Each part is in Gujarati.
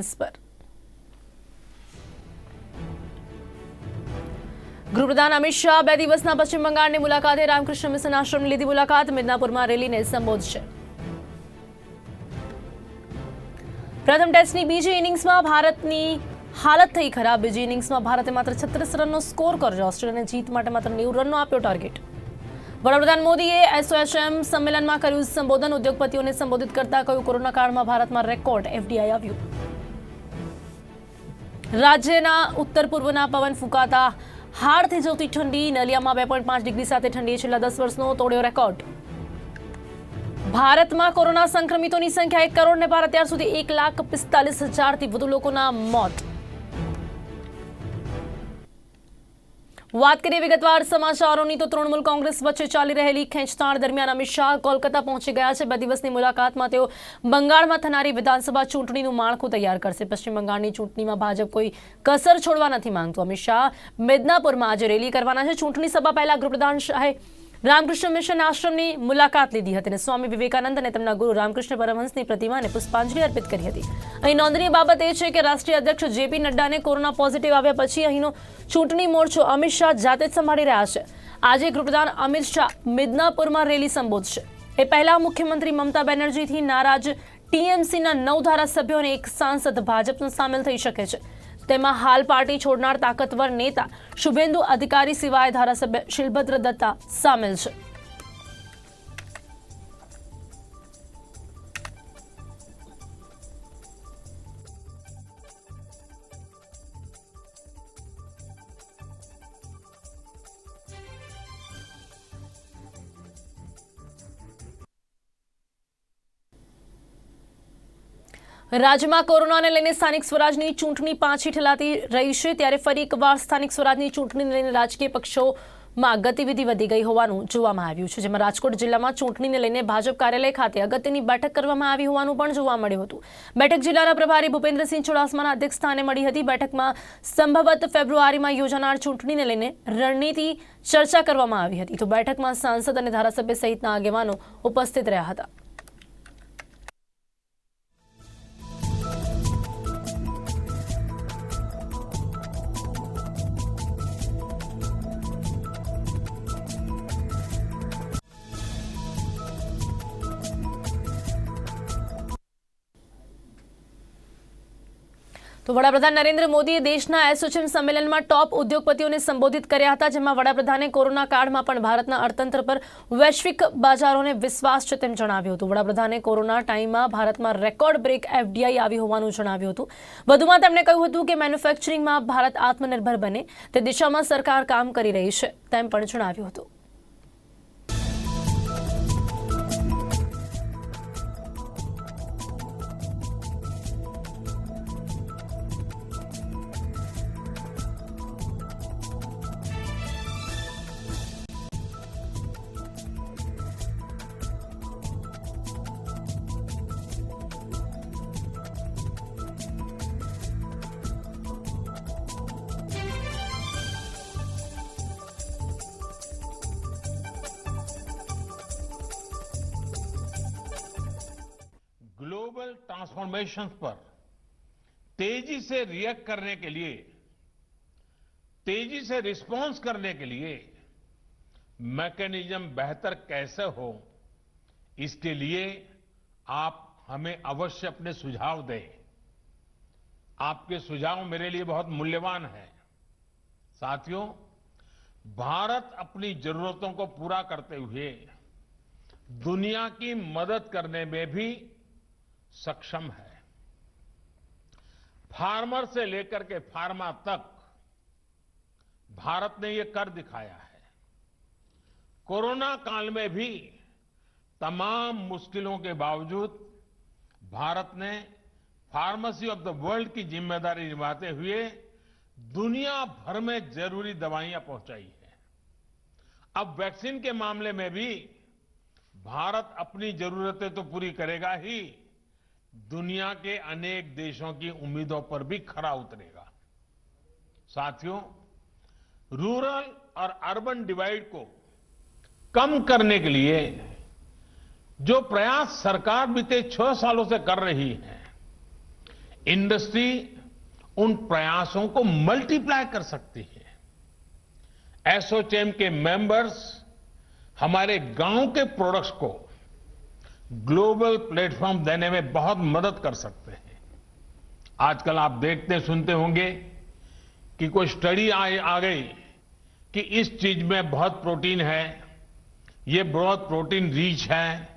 इस पर ગૃહપ્રધાન અમિત શાહ 2 દિવસના પશ્ચિમ બંગાળની મુલાકાતે રામકૃષ્ણ મિશન આશ્રમની લીધી મુલાકાત. મિદનાપુરમાં રેલીને સંબોધશે. પ્રથમ ટેસ્ટની બીજી ઇનિંગ્સમાં ભારતની હાલત થઈ ખરાબ. બીજી ઇનિંગ્સમાં ભારતે માત્ર 36 રનનો સ્કોર કર્યો. ઓસ્ટ્રેલિયાને જીત માટે માત્ર 90 રનનો આપ્યો ટાર્ગેટ. વડાપ્રધાન મોદીએ એસઓએચએમ સંમેલનમાં કર્યું સંબોધન. ઉદ્યોગપતિઓને સંબોધિત કરતા કહ્યું, કોરોના કાળમાં ભારતમાં રેકોર્ડ એફડીઆઈ આવ્યું. રાજ્યના ઉત્તર પૂર્વના પવન ફૂંકાતા હાડથી જતી ઠંડી. નલિયામાં 2.5 ડિગ્રી સાથે ઠંડીએ છેલ્લા 10 વર્ષનો તોડ્યો રેકોર્ડ. ભારતમાં કોરોના સંક્રમિતોની સંખ્યા 1 કરોડને પાર. અત્યાર સુધી 1,45,000થી વધુ લોકોના મોત. વાત કરીએ વિગતવાર સમાચારોની તો તૃણમૂલ કોંગ્રેસ વચ્ચે ચાલી રહેલી ખેંચતાણ દરમિયાન અમિત શાહ કોલકાતા પહોંચી ગયા છે. 2 દિવસની મુલાકાતમાં તેઓ બંગાળમાં થનારી વિધાનસભા ચૂંટણીનું માળખું તૈયાર કરશે. પશ્ચિમ બંગાળની ચૂંટણીમાં ભાજપ કોઈ કસર છોડવા નથી માંગતું. અમિત શાહ મિદનાપુરમાં આજે રેલી કરવાના છે. ચૂંટણી સભા પહેલા ગૃહપ્રધાન શાહે રામકૃષ્ણ મિશન આશ્રમની મુલાકાત લીધી હતી અને સ્વામી વિવેકાનંદ અને તેમના ગુરુ રામકૃષ્ણ પરમહંસની પ્રતિમાને પુષ્પાંજલિ અર્પિત કરી હતી. અહીં નોંધનીય બાબત એ છે કે રાષ્ટ્રીય અધ્યક્ષ જેપી નડ્ડાને કોરોના પોઝિટિવ આવ્યા પછી અહીંનો ચૂંટણી મોરચો અમિત શાહ જાતે જ સંભાળી રહ્યા છે. આજે ગૃહપ્રધાન અમિત શાહ મિદનાપુરમાં રેલી સંબોધશે. એ પહેલા મુખ્યમંત્રી મમતા બેનર્જીથી નારાજ ટીએમસીના 9 ધારાસભ્યો અને 1 સાંસદ ભાજપમાં સામેલ થઈ શકે છે. તેમાં હાલ પાર્ટી છોડનાર તાકતવર નેતા શુભેન્દુ અધિકારી સિવાય ધારાસભ્ય શિલભદ્ર દત્તા સામેલ છે. રાજ્યમાં કોરોનાને લઈને સ્થાનિક સ્વરાજની ચૂંટણી પાછી ઠેલાતી રહી છે. ત્યારે ફરી એકવાર સ્થાનિક સ્વરાજની ચૂંટણીને લઈને રાજકીય પક્ષોમાં ગતિવિધિ વધી ગઈ હોવાનું જોવામાં આવ્યું છે. જેમાં રાજકોટ જિલ્લામાં ચૂંટણીને લઈને ભાજપ કાર્યાલય ખાતે અગત્યની બેઠક કરવામાં આવી હોવાનું પણ જોવા મળ્યું હતું. બેઠક જિલ્લાના પ્રભારી ભૂપેન્દ્રસિંહ ચુડાસમાના અધ્યક્ષસ્થાને મળી હતી. બેઠકમાં સંભવત ફેબ્રુઆરીમાં યોજાનાર ચૂંટણીને લઈને રણનીતિ ચર્ચા કરવામાં આવી હતી. તો બેઠકમાં સાંસદ અને ધારાસભ્ય સહિતના આગેવાનો ઉપસ્થિત રહ્યા હતા. તો વડાપ્રધાન નરેન્દ્ર મોદીએ દેશના એસોચેમ સંમેલનમાં ટોપ ઉદ્યોગપતિઓને સંબોધિત કર્યા હતા. જેમાં વડાપ્રધાને કોરોના કાળમાં પણ ભારતના અર્થતંત્ર પર વૈશ્વિક બજારોને વિશ્વાસ છે તેમ જણાવ્યું હતું. વડાપ્રધાને કોરોના ટાઈમમાં ભારતમાં રેકોર્ડ બ્રેક એફડીઆઈ આવી હોવાનું જણાવ્યું હતું. વધુમાં તેમણે કહ્યું હતું કે મેન્યુફેક્ચરિંગમાં ભારત આત્મનિર્ભર બને તે દિશામાં સરકાર કામ કરી રહી છે તેમ પણ જણાવ્યું હતું. ग्लोबल ट्रांसफॉर्मेशन पर तेजी से रिएक्ट करने के लिए, तेजी से रिस्पॉन्स करने के लिए मैकेनिज्म बेहतर कैसे हो, इसके लिए आप हमें अवश्य अपने सुझाव दें. आपके सुझाव मेरे लिए बहुत मूल्यवान हैं. साथियों, भारत अपनी जरूरतों को पूरा करते हुए दुनिया की मदद करने में भी सक्षम है. फार्मर से लेकर के फार्मा तक भारत ने ये कर दिखाया है. कोरोना काल में भी तमाम मुश्किलों के बावजूद भारत ने फार्मेसी ऑफ द वर्ल्ड की जिम्मेदारी निभाते हुए दुनिया भर में जरूरी दवाइयां पहुंचाई है. अब वैक्सीन के मामले में भी भारत अपनी जरूरतें तो पूरी करेगा ही, दुनिया के अनेक देशों की उम्मीदों पर भी खरा उतरेगा. साथियों, रूरल और अर्बन डिवाइड को कम करने के लिए जो प्रयास सरकार बीते 6 सालों से कर रही है, इंडस्ट्री उन प्रयासों को मल्टीप्लाई कर सकती है। एसोचैम के मेंबर्स हमारे गांव के प्रोडक्ट्स को ग्लोबल प्लेटफॉर्म देने में बहुत मदद कर सकते हैं। आजकल आप देखते सुनते होंगे कि कोई स्टडी आ गई कि इस चीज में बहुत प्रोटीन है, ये बहुत प्रोटीन रिच है,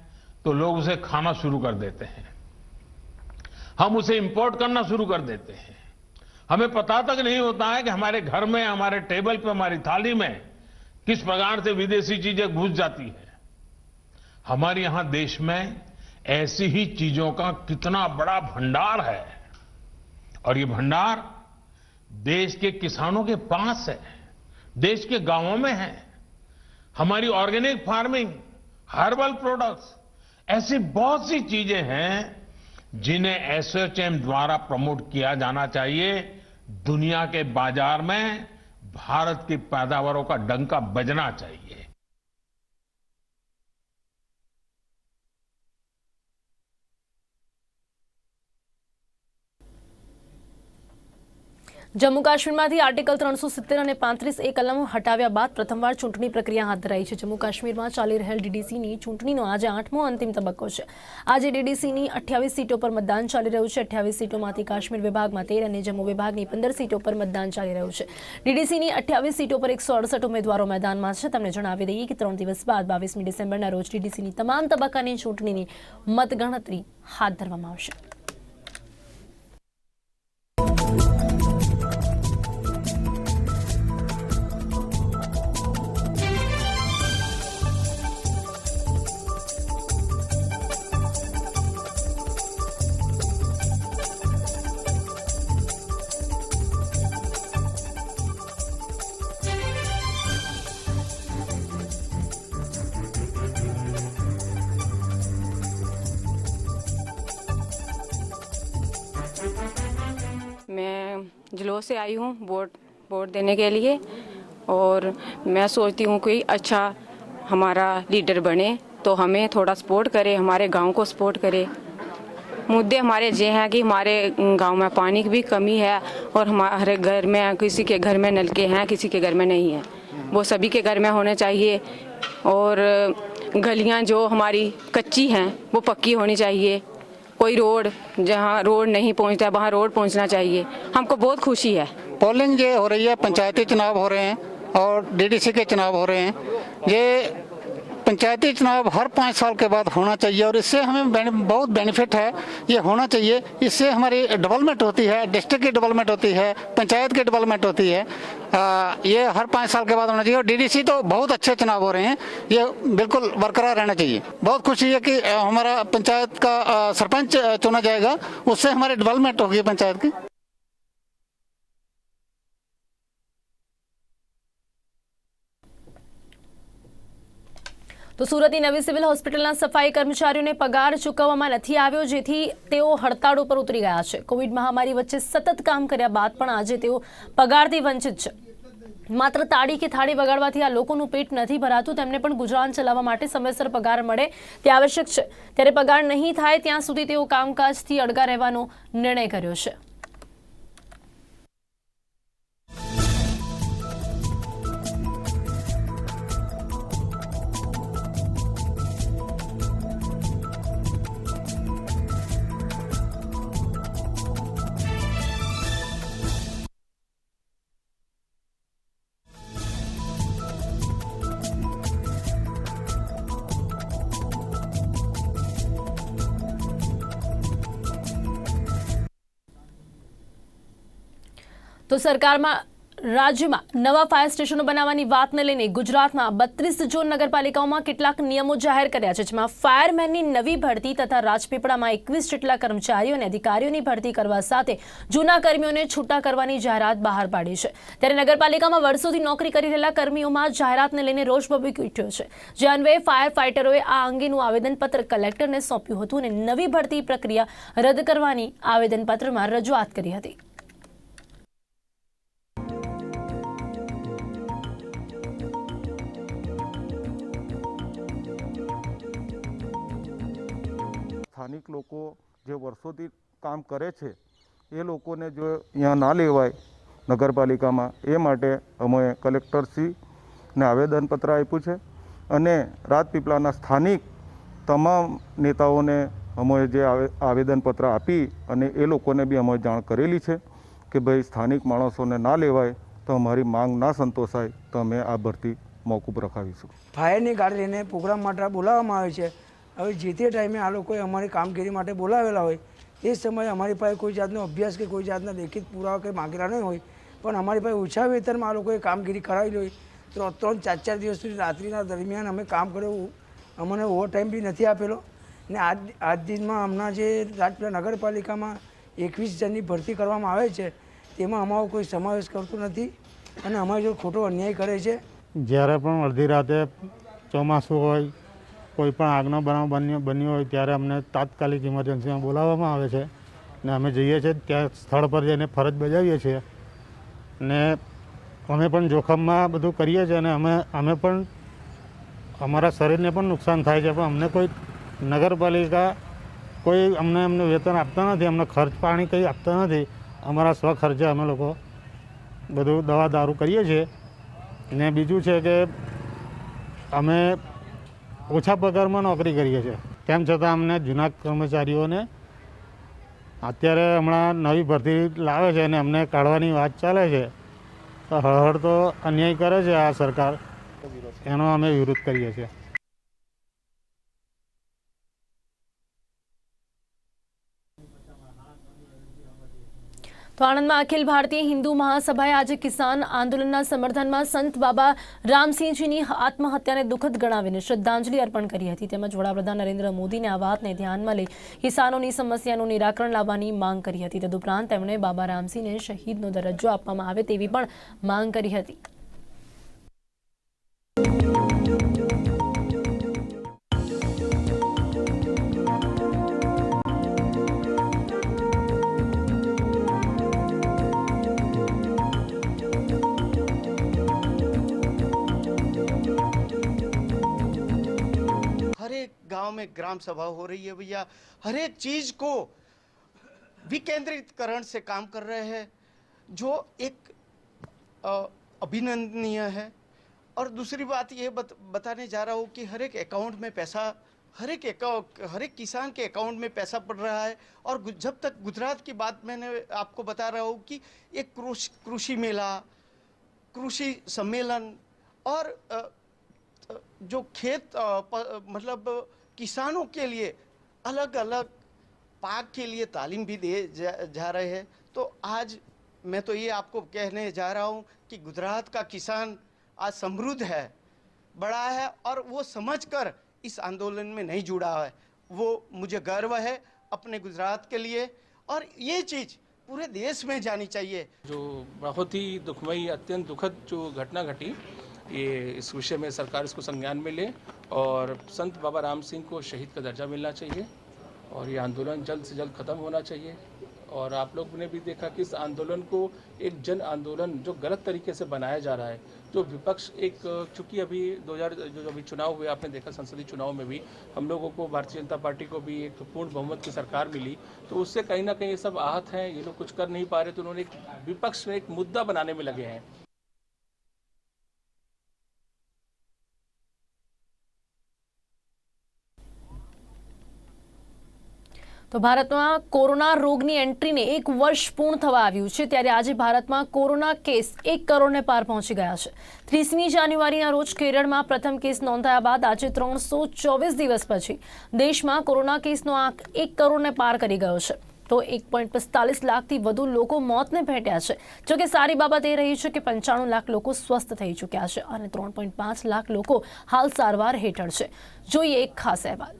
तो लोग उसे खाना शुरू कर देते हैं। हम उसे इंपोर्ट करना शुरू कर देते हैं। हमें पता तक नहीं होता है कि हमारे घर में, हमारे टेबल पे, हमारी थाली में किस प्रकार से विदेशी चीजें घुस जाती है। हमारे यहां देश में ऐसी ही चीजों का कितना बड़ा भंडार है, और ये भंडार देश के किसानों के पास है, देश के गांवों में है। हमारी ऑर्गेनिक फार्मिंग, हर्बल प्रोडक्ट्स, ऐसी बहुत सी चीजें हैं जिन्हें एसोचैम द्वारा प्रमोट किया जाना चाहिए। दुनिया के बाजार में भारत की पैदावारों का डंका बजना चाहिए। જમ્મુ કાશ્મીરમાંથી આર્ટિકલ 370 અને 35A કલમો હટાવ્યા બાદ પ્રથમવાર ચૂંટણી પ્રક્રિયા હાથ ધરાઈ છે। જમ્મુ કાશ્મીરમાં ચાલી રહેલ ડીડીસીની ચૂંટણીનો આજે 8મો અંતિમ તબક્કો છે। આજે ડીડીસીની 28 સીટો પર મતદાન ચાલી રહ્યું છે। 28 સીટોમાંથી કાશ્મીર વિભાગમાં 13 અને જમ્મુ વિભાગની 15 સીટો પર મતદાન ચાલી રહ્યું છે। ડીડીસીની 28 સીટો પર 168 ઉમેદવારો मैदाનમાં છે। તમને જણાવી દઈએ કે 3 દિવસ બાદ 22મી ડિસેમ્બરના રોજ ડીડીસીની તમામ તબક્કાની ચૂંટણીની મતગણતરી હાથ ધરવામાં આવશે। मैं जलोर से आई हूँ वोट देने के लिए, और मैं सोचती हूँ कोई अच्छा हमारा लीडर बने तो हमें थोड़ा सपोर्ट करे, हमारे गांव को सपोर्ट करे। मुद्दे हमारे ये हैं कि हमारे गांव में पानी की भी कमी है, और हमारे घर में किसी के घर में नलके हैं, किसी के घर में नहीं है। वो सभी के घर में होने चाहिए। और गलियाँ जो हमारी कच्ची हैं वो पक्की होनी चाहिए। कोई रोड, जहाँ रोड नहीं पहुँचता है वहाँ रोड पहुँचना चाहिए। हमको बहुत खुशी है। पोलिंग ये हो रही है, पंचायती चुनाव हो रहे हैं और डीडीसी के चुनाव हो रहे हैं। ये पंचायती चुनाव हर 5 साल के बाद होना चाहिए, और इससे हमें बहुत बेनिफिट है। ये होना चाहिए, इससे हमारी डेवलपमेंट होती है, डिस्ट्रिक्ट की डेवलपमेंट होती है, पंचायत की डेवलपमेंट होती है। ये हर 5 साल के बाद होना चाहिए। और डीडीसी तो बहुत अच्छे चुनाव हो रहे हैं, ये बिल्कुल बरकरार रहना चाहिए। बहुत खुशी है कि हमारा पंचायत का सरपंच चुना जाएगा, उससे हमारी डेवलपमेंट होगी पंचायत की। તો સુરતની નવી સિવિલ હોસ્પિટલના સફાઈ કર્મચારીઓને પગાર ચૂકવવામાં નથી આવ્યો, જેથી તેઓ હડતાળ ઉપર ઉતરી ગયા છે। કોવિડ મહામારી વચ્ચે સતત કામ કર્યા બાદ પણ આજે તેઓ પગારથી વંચિત છે। માત્ર તાળી કે થાળી વગાડવાથી આ લોકોનું પેટ નથી ભરાતું, તેમને પણ ગુજરાન ચલાવવા માટે સમયસર પગાર મળે તે આવશ્યક છે। ત્યારે પગાર નહીં થાય ત્યાં સુધી તેઓ કામકાજથી અડગા રહેવાનો નિર્ણય કર્યો છે। તો સરકારમાં રાજ્યમાં નવા ફાયર સ્ટેશનો બનાવવાની વાતને લઈને ગુજરાતમાં 32 ઝોન નગરપાલિકાઓમાં કેટલાક નિયમો જાહેર કર્યા છે, જેમાં ફાયરમેનની નવી ભરતી તથા રાજપીપળામાં 21 જેટલા કર્મચારીઓ અને અધિકારીઓની ભરતી કરવા સાથે જૂના કર્મીઓને છૂટા કરવાની જાહેરાત બહાર પાડી છે। ત્યારે નગરપાલિકામાં વર્ષોથી નોકરી કરી રહેલા કર્મીઓમાં જાહેરાતને લઈને રોષ ભભૂકી ઉઠ્યો છે, જે અન્વયે ફાયર ફાઇટરોએ આ અંગેનું આવેદનપત્ર કલેક્ટરને સોંપ્યું હતું અને નવી ભરતી પ્રક્રિયા રદ કરવાની આવેદનપત્રમાં રજૂઆત કરી હતી। સ્થાનિક લોકો જે વર્ષોથી કામ કરે છે એ લોકોને જો અહીંયા ના લેવાય નગરપાલિકામાં, એ માટે અમે કલેક્ટરશ્રીને આવેદનપત્ર આપ્યું છે અને રાજપીપળાના સ્થાનિક તમામ નેતાઓને અમે જે આવેદનપત્ર આપી અને એ લોકોને બી અમે જાણ કરેલી છે કે ભાઈ સ્થાનિક માણસોને ના લેવાય તો અમારી માંગ ના સંતોષાય તો અમે આ ભરતી મોકૂફ રખાવીશું. ફાયરની ગાડી લઈને પ્રોગ્રામ માટે બોલાવવામાં આવે છે. હવે જે તે ટાઈમે આ લોકોએ અમારી કામગીરી માટે બોલાવેલા હોય એ સમયે અમારી પાસે કોઈ જાતનો અભ્યાસ કે કોઈ જાતના લેખિત પુરાવા કંઈ માંગેલા નહીં હોય, પણ અમારી પાસે ઓછા વેતનમાં આ લોકોએ કામગીરી કરાવી હોય તો 3-4 દિવસ સુધી રાત્રિના દરમિયાન અમે કામ કર્યું. અમને ઓવર ટાઈમ બી નથી આપેલો ને આજ દિનમાં હમણાં જે રાજપીપળા નગરપાલિકામાં 21 જણની ભરતી કરવામાં આવે છે તેમાં અમારો કોઈ સમાવેશ કરતો નથી અને અમારી જો ખોટો અન્યાય કરે છે. જ્યારે પણ અડધી રાતે ચોમાસું હોય, કોઈ પણ આગનો બનાવ બન્યો હોય ત્યારે અમને તાત્કાલિક ઇમરજન્સીમાં બોલાવવામાં આવે છે ને અમે જઈએ છીએ, ત્યાં સ્થળ પર જઈને ફરજ બજાવીએ છીએ ને અમે પણ જોખમમાં બધું કરીએ છીએ અને અમે પણ અમારા શરીરને પણ નુકસાન થાય છે, પણ અમને કોઈ નગરપાલિકા કોઈ અમને વેતન આપતા નથી, અમને ખર્ચ પાણી કંઈ આપતા નથી. અમારા સ્વખર્ચે અમે લોકો બધું દવા દારૂ કરીએ છીએ ને બીજું છે કે અમે ઓછા પગારમાં નોકરી કરીએ છીએ, તેમ છતાં અમને જૂના કર્મચારીઓને અત્યારે હમણાં નવી ભરતી લાવે છે અને અમને કાઢવાની વાત ચાલે છે. તો હળહળ તો અન્યાય કરે છે આ સરકાર, એનો અમે વિરોધ કરીએ છીએ. તો આણંદમાં અખિલ ભારતીય હિન્દુ મહાસભાએ આજે કિસાન આંદોલનના સમર્થનમાં સંત બાબા રામસિંહજીની આત્મહત્યાને દુઃખદ ગણાવીને શ્રદ્ધાંજલિ અર્પણ કરી હતી. તેમજ વડાપ્રધાન નરેન્દ્ર મોદીને આ વાતને ધ્યાનમાં લઈ કિસાનોની સમસ્યાનું નિરાકરણ લાવવાની માંગ કરી હતી. તદુપરાંત તેમણે બાબા રામસિંહને શહીદનો દરજ્જો આપવામાં આવે તેવી પણ માંગ કરી હતી. हर एक गांव में ग्राम सभा हो रही है भैया, हर एक चीज को विकेंद्रीकरण से काम कर रहे हैं जो एक अभिनंदनीय है. और दूसरी बात ये बताने जा रहा हूँ कि हर एक अकाउंट में पैसा, हर एक किसान के अकाउंट में पैसा पड़ रहा है. और जब तक गुजरात की बात मैंने आपको बता रहा हूँ कि एक कृषि मेला, कृषि सम्मेलन और जो खेत मतलब किसानों के लिए अलग अलग पाक के लिए तालीम भी दे जा रहे हैं. तो आज मैं तो ये आपको कहने जा रहा हूँ कि गुजरात का किसान आज समृद्ध है, बड़ा है और वो समझकर इस आंदोलन में नहीं जुड़ा है. वो मुझे गर्व है अपने गुजरात के लिए और ये चीज़ पूरे देश में जानी चाहिए. जो बहुत ही दुखमयी, अत्यंत दुखद जो घटना घटी, ये इस विषय में सरकार इसको संज्ञान में ले और संत बाबा राम सिंह को शहीद का दर्जा मिलना चाहिए और ये आंदोलन जल्द से जल्द ख़त्म होना चाहिए. और आप लोग ने भी देखा कि इस आंदोलन को एक जन आंदोलन जो गलत तरीके से बनाया जा रहा है, जो विपक्ष एक, चूँकि अभी 2000 जो अभी चुनाव हुए, आपने देखा संसदीय चुनाव में भी हम लोगों को, भारतीय जनता पार्टी को भी एक पूर्ण बहुमत की सरकार मिली, तो उससे कहीं ना कहीं ये सब आहत हैं, ये लोग कुछ कर नहीं पा रहे, तो उन्होंने एक विपक्ष में एक मुद्दा बनाने में लगे हैं. તો ભારતમાં કોરોના રોગની એન્ટ્રીને 1 વર્ષ પૂર્ણ થવા આવ્યું છે, ત્યારે આજે ભારતમાં કોરોના કેસ 1 કરોડને પાર પહોંચી ગયા છે. 30મી જાન્યુઆરીના રોજ કેરળમાં પ્રથમ કેસ નોંધાયા બાદ આજે 324 દિવસ પછી દેશમાં કોરોના કેસનો આંક 1 કરોડને પાર કરી ગયો છે. તો 1.45 લાખથી વધુ લોકો મોતને ભેટ્યા છે. જોકે સારી બાબત એ રહી છે કે 95 લાખ લોકો સ્વસ્થ થઈ ચૂક્યા છે અને 3.5 લાખ લોકો હાલ સારવાર હેઠળ છે. જોઈએ એક ખાસ અહેવાલ.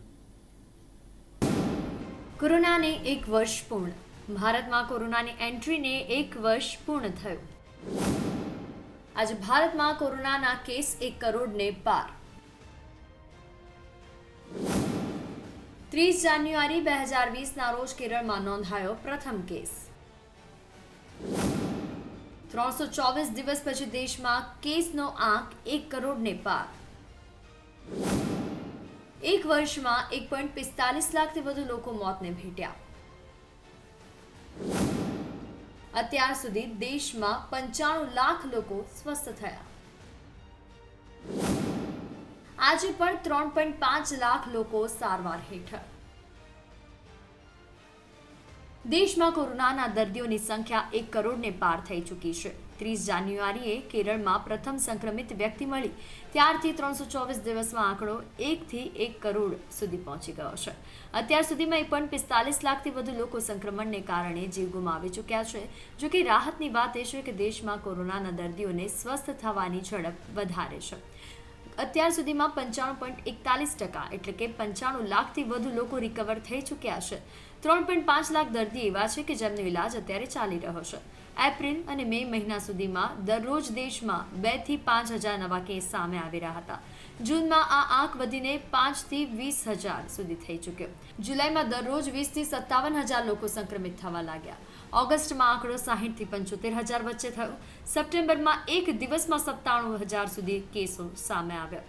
કોરોનાને 1 વર્ષ પૂર્ણ. ભારતમાં કોરોનાની એન્ટ્રીને 1 વર્ષ પૂર્ણ થયું. આજે ભારતમાં કોરોનાના કેસ 1 કરોડને પાર. 30 જાન્યુઆરી 2020ના રોજ કેરળમાં નોંધાયો પ્રથમ કેસ. 324 દિવસ પછી દેશમાં કેસનો આંક 1 કરોડને પાર. 1 વર્ષમાં 1.45 લાખથી વધુ લોકો મોતને ભેટ્યા. અત્યાર સુધી દેશમાં 95 લાખ લોકો સ્વસ્થ થયા. આજે પણ 3.5 લાખ લોકો સારવાર હેઠળ. દેશમાં કોરોનાના દર્દીઓની સંખ્યા 1 કરોડને પાર થઈ ચૂકી છે. 30 જાન્યુઆરીએ કેરળમાં પ્રથમ સંક્રમિત વ્યક્તિ મળી ત્યારથી 324 દિવસમાં આંકડો 1 થી 1 કરોડ સુધી પહોંચી ગયો છે. અત્યાર સુધીમાં પણ 45 લાખથી વધુ લોકો સંક્રમણને કારણે જીવ ગુમાવી ચૂક્યા છે. જો કે રાહતની વાત એ છે કે દેશમાં કોરોનાના દર્દીઓને સ્વસ્થ થવાની ઝડપ વધારે છે. અત્યાર સુધીમાં 95.41% એટલે કે 95 લાખથી વધુ લોકો રિકવર થઈ ચૂક્યા છે. 3.5 લાખ દર્દી એવા છે કે જેમનો ઇલાજ અત્યારે ચાલી રહ્યો છે. એપ્રિલ અને મે મહિના સુધીમાં દરરોજ દેશમાં 2 થી 5 હજાર નવા કેસ સામે આવી રહ્યા હતા. જૂનમાં આ આંક વધીને 5 થી 20 હજાર સુધી થઈ ચૂક્યો. જુલાઈમાં દરરોજ 20 થી 57 હજાર લોકો સંક્રમિત થવા લાગ્યા. ઓગસ્ટમાં આંકડો 60 થી 75 હજાર વચ્ચે થયો. સપ્ટેમ્બરમાં એક દિવસમાં 97 હજાર સુધી કેસો સામે આવ્યા.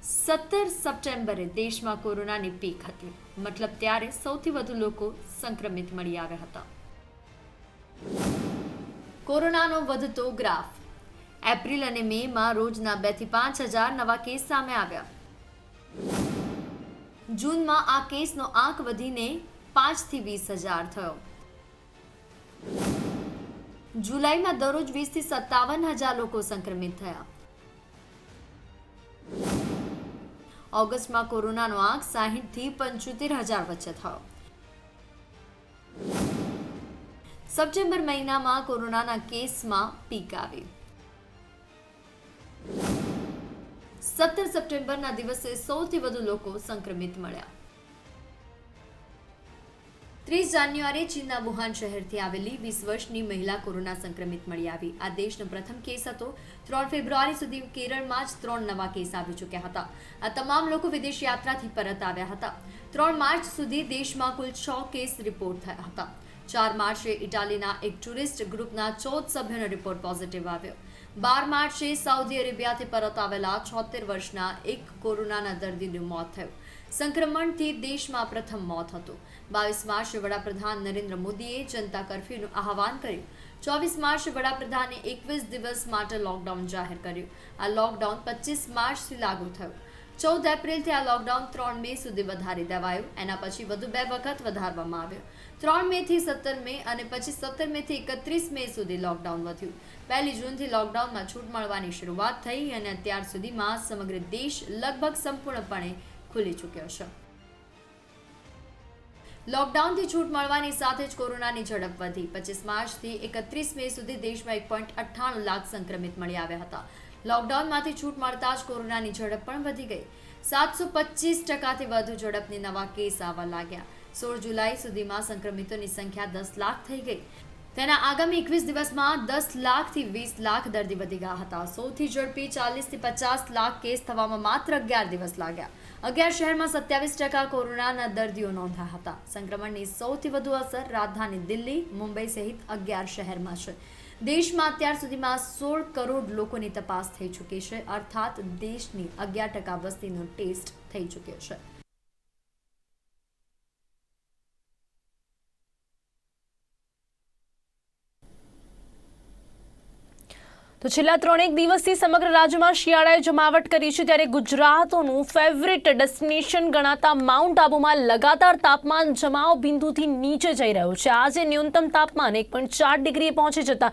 17 સપ્ટેમ્બરે દેશમાં કોરોનાની પીક હતી. મતલબ ત્યારે સૌથી વધુ લોકો સંક્રમિત મળી આવ્યા હતા. કોરોનાનો વધતો ગ્રાફ. એપ્રિલ અને મે માં રોજના 2 થી 5 હજાર નવા કેસ સામે આવ્યા. જૂનમાં આ કેસનો આંક વધીને 5 થી 20 હજાર થયો. જુલાઈમાં દરરોજ 20 થી 57 હજાર લોકો સંક્રમિત થયા. ઓગસ્ટમાં કોરોનાનો આંક 60 થી 75 હજાર વચ્ચે થયો. સપ્ટેમ્બર મહિનામાં કોરોનાના કેસમાં પીક આવી. 17 સપ્ટેમ્બરના દિવસે સૌથી વધુ લોકો સંક્રમિત મળ્યા. 30 જાન્યુઆરીએ ચીનના વુહાન શહેરથી આવેલી 20 વર્ષની મહિલા કોરોના સંક્રમિત મળી આવી. આ દેશનો પ્રથમ કેસ હતો. 3 ફેબ્રુઆરી સુધી કેરળમાં જ 3 નવા કેસ આવી ચૂક્યા હતા. આ તમામ લોકો વિદેશ યાત્રાથી પરત આવ્યા હતા. 3 માર્ચ સુધી દેશમાં કુલ 6 કેસ રિપોર્ટ થયા હતા. 4 માર્ચે ઇટાલીના એક ટુરિસ્ટ ગ્રુપના 14 સભ્યોનો રિપોર્ટ પોઝિટિવ આવ્યો. 12 માર્ચે સાઉદી અરેબિયાથી પરત આવેલા 76 વર્ષના એક કોરોનાના દર્દીનું મોત થયું. સંક્રમણથી દેશમાં પ્રથમ મોત હતું. 22 માર્ચે વડાપ્રધાન નરેન્દ્ર મોદીએ જનતા કર્ફ્યુનું આહવાન કર્યું. 24 માર્ચે વડાપ્રધાને 21 દિવસ માટે લોકડાઉન જાહેર કર્યું. આ લોકડાઉન 25 માર્ચથી લાગુ થયું. 14 એપ્રિલથી આ લોકડાઉન 3 મે સુધી વધારી દેવાયું. એના પછી વધુ 2 વખત વધારવામાં આવ્યો. 3 મે થી 17 મે અને પછી 17 મે થી 31 મે સુધી લોકડાઉન વધ્યું. 1 જૂનથી લોકડાઉનમાં છૂટ મળવાની શરૂઆત થઈ અને અત્યાર સુધીમાં સમગ્ર દેશ લગભગ સંપૂર્ણપણે ખુલી ચૂક્યો છે. લોકડાઉનથી છૂટ મળવાની સાથે જ કોરોનાની ઝડપ વધી. 25 માર્ચથી 31 મે સુધી દેશમાં 1.98 લાખ સંક્રમિત મળી આવ્યા હતા. લોકડાઉનમાંથી છૂટ મળતા જ કોરોનાની ઝડપ પણ વધી ગઈ. 725%થી વધુ ઝડપની નવા કેસ આવવા લાગ્યા. 16 જુલાઈ સુધીમાં સંક્રમિતોની સંખ્યા 10 લાખ થઈ ગઈ. તેના આગામી 21 દિવસમાં 10 લાખથી 20 લાખ દર્દી વધી ગયા હતા. સૌથી ઝડપી 40 થી 50 લાખ કેસ થવામાં માત્ર 11 દિવસ લાગ્યા. 11 શહેરમાં 27% કોરોનાના દર્દીઓ નોંધાયા હતા. સંક્રમણની સૌથી વધુ અસર રાજધાની દિલ્હી, મુંબઈ સહિત 11 શહેરમાં છે. દેશમાં અત્યાર સુધીમાં 16 કરોડ લોકોની તપાસ થઈ ચૂકી છે. અર્થાત દેશની 11% વસ્તીનો ટેસ્ટ થઈ ચૂક્યો છે. તો છેલ્લા 3 દિવસથી સમગ્ર રાજ્યમાં શિયાળાએ જમાવટ કરી છે, ત્યારે ગુજરાતનું ફેવરિટ ડેસ્ટિનેશન ગણાતા માઉન્ટ આબુમાં લગાતાર તાપમાન જમાવ બિંદુથી નીચે જઈ રહ્યું છે. આજે ન્યૂનતમ તાપમાન 1.4 ડિગ્રીએ પહોંચી જતા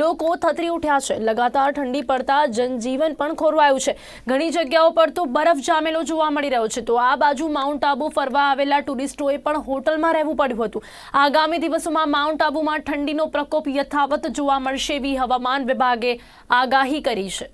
લોકો થથરી ઉઠ્યા છે. લગાતાર ઠંડી પડતા જનજીવન પણ ખોરવાયું છે. ઘણી જગ્યાઓ પર તો બરફ જામેલો જોવા મળી રહ્યો છે. તો આ બાજુ માઉન્ટ આબુ ફરવા આવેલા ટુરિસ્ટોએ પણ હોટલમાં રહેવું પડ્યું હતું. આગામી દિવસોમાં માઉન્ટ આબુમાં ઠંડીનો પ્રકોપ યથાવત જોવા મળશે એવી હવામાન વિભાગે આગાહી કરી છે.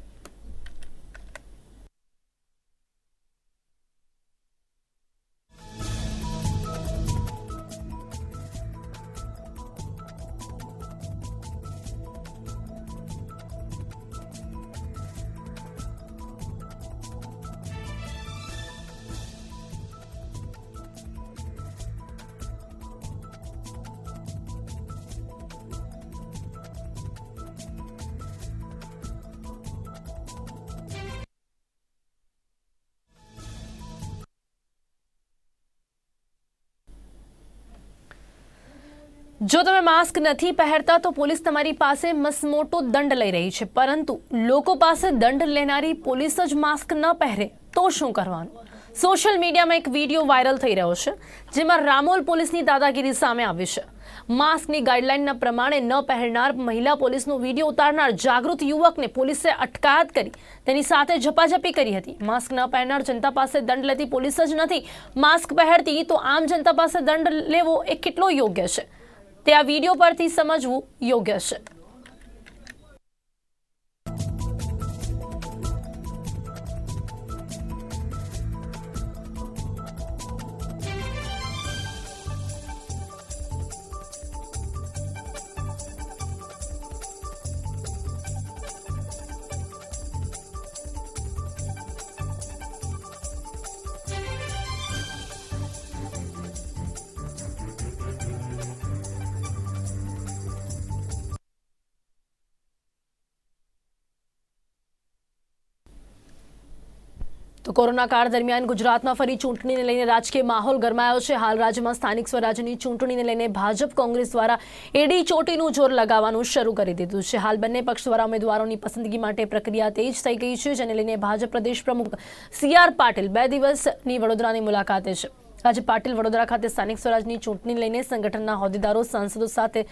જો તમે માસ્ક નથી પહેરતા તો પોલીસ તમારી પાસે મસમોટો દંડ લઈ રહી છે, પરંતુ લોકો પાસે દંડ લેનારી પોલીસ જ માસ્ક ન પહેરે તો શું કરવાનું? સોશિયલ મીડિયામાં એક વિડીયો વાયરલ થઈ રહ્યો છે, જેમાં રામોલ પોલીસની દાદાગીરી સામે આવી છે. માસ્કની ગાઈડલાઈનના પ્રમાણે ન પહેરનાર મહિલા પોલીસનો વિડીયો ઉતારનાર જાગૃત યુવકને પોલીસે અટકાયત કરી તેની સાથે ઝપાઝપી કરી હતી. માસ્ક ન પહેરનાર જનતા પાસે દંડ લેતી પોલીસ જ નથી માસ્ક પહેરતી, તો આમ જનતા પાસે દંડ લેવો એ કેટલો યોગ્ય છે તે આ વિડીયો પરથી સમજવું યોગ્ય છે. તો કોરોના કાળ દરમિયાન ગુજરાતમાં ફરી ચૂંટણીને લઈને રાજકીય માહોલ ગરમાયો છે. હાલ રાજ્યમાં સ્થાનિક સ્વરાજ્યની ચૂંટણીને લઈને ભાજપ કોંગ્રેસ દ્વારા એડી ચોટીનું જોર લગાવવાનું શરૂ કરી દીધું છે. હાલ બંને પક્ષ દ્વારા ઉમેદવારોની પસંદગી માટે પ્રક્રિયા તેજ થઈ ગઈ છે, જેને લઈને ભાજપ પ્રદેશ પ્રમુખ CR પાટીલ 2 દિવસની વડોદરાની મુલાકાતે છે. આજે પાટીલ વડોદરા ખાતે સ્થાનિક સ્વરાજની ચૂંટણીને લઈને સંગઠનના હોદ્દેદારો સાંસદો સાથે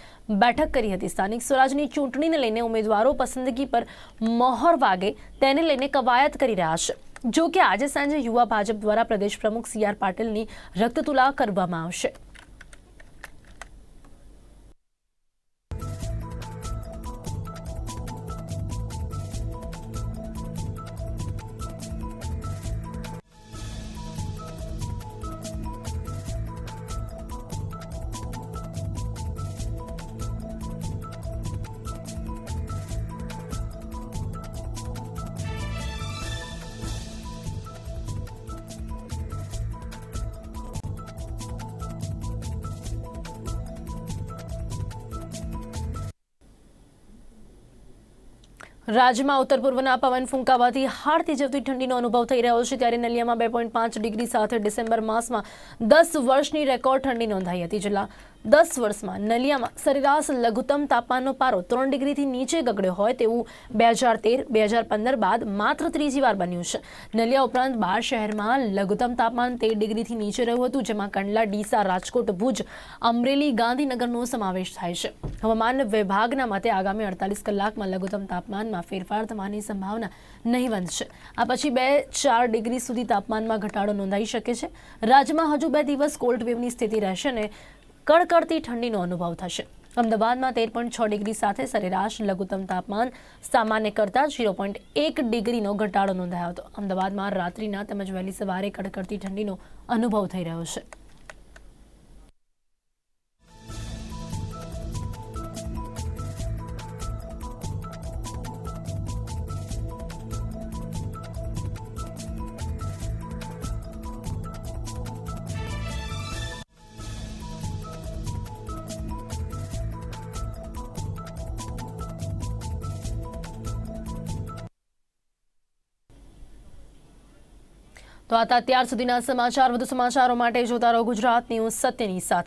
બેઠક કરી હતી. સ્થાનિક સ્વરાજની ચૂંટણીને લઈને ઉમેદવારો પસંદગી પર મહોર વાગે તેને લઈને કવાયત કરી રહ્યા છે. જો કે આજે સાંજે યુવા ભાજપ દ્વારા પ્રદેશ પ્રમુખ CR પાટીલની રક્તતુલા કરવામાં આવશે. રાજ્યમાં ઉત્તર પૂર્વના પવન ફૂંકાવાથી હાડ થીજવતી ઠંડીનો અનુભવ થઈ રહ્યો છે. ત્યારે નલિયામાં 2.5 ડિગ્રી સાથે ડિસેમ્બર માસમાં 10 વર્ષની રેકોર્ડ ઠંડી નોંધાઈ હતી. છેલ્લા 10 વર્ષમાં નલિયામાં સરેરાશ લઘુત્તમ તાપમાનનો પારો 3 ડિગ્રીથી નીચે ગગડ્યો હોય તેવું 2013-2015 બાદ માત્ર ત્રીજી વાર બન્યું છે. નલિયા ઉપરાંત 12 શહેરમાં લઘુત્તમ તાપમાન 13 ડિગ્રીથી નીચે રહ્યું હતું, જેમાં કંડલા, ડીસા, રાજકોટ, ભુજ, અમરેલી, ગાંધીનગરનો સમાવેશ થાય છે. હવામાન વિભાગના મતે આગામી 48 કલાકમાં લઘુત્તમ તાપમાનમાં ફેરફાર થવાની સંભાવના નહીવત છે. આ પછી 2-4 ડિગ્રી સુધી તાપમાનમાં ઘટાડો નોંધાઈ શકે છે. રાજ્યમાં હજુ 2 દિવસ કોલ્ડ વેવની સ્થિતિ રહેશે અને કડકડતી ઠંડીનો અનુભવ થશે. અમદાવાદમાં 13.6 ડિગ્રી સાથે સરેરાશ લઘુત્તમ તાપમાન સામાન્ય કરતાં 0.1 ડિગ્રીનો ઘટાડો નોંધાયો હતો. અમદાવાદમાં રાત્રિના તેમજ વહેલી સવારે કડકડતી ઠંડીનો અનુભવ થઈ રહ્યો છે. તો આ હતા અત્યાર સુધીના સમાચાર. વધુ સમાચારો માટે જોતા રહો ગુજરાત ન્યૂઝ સત્યની સાથે.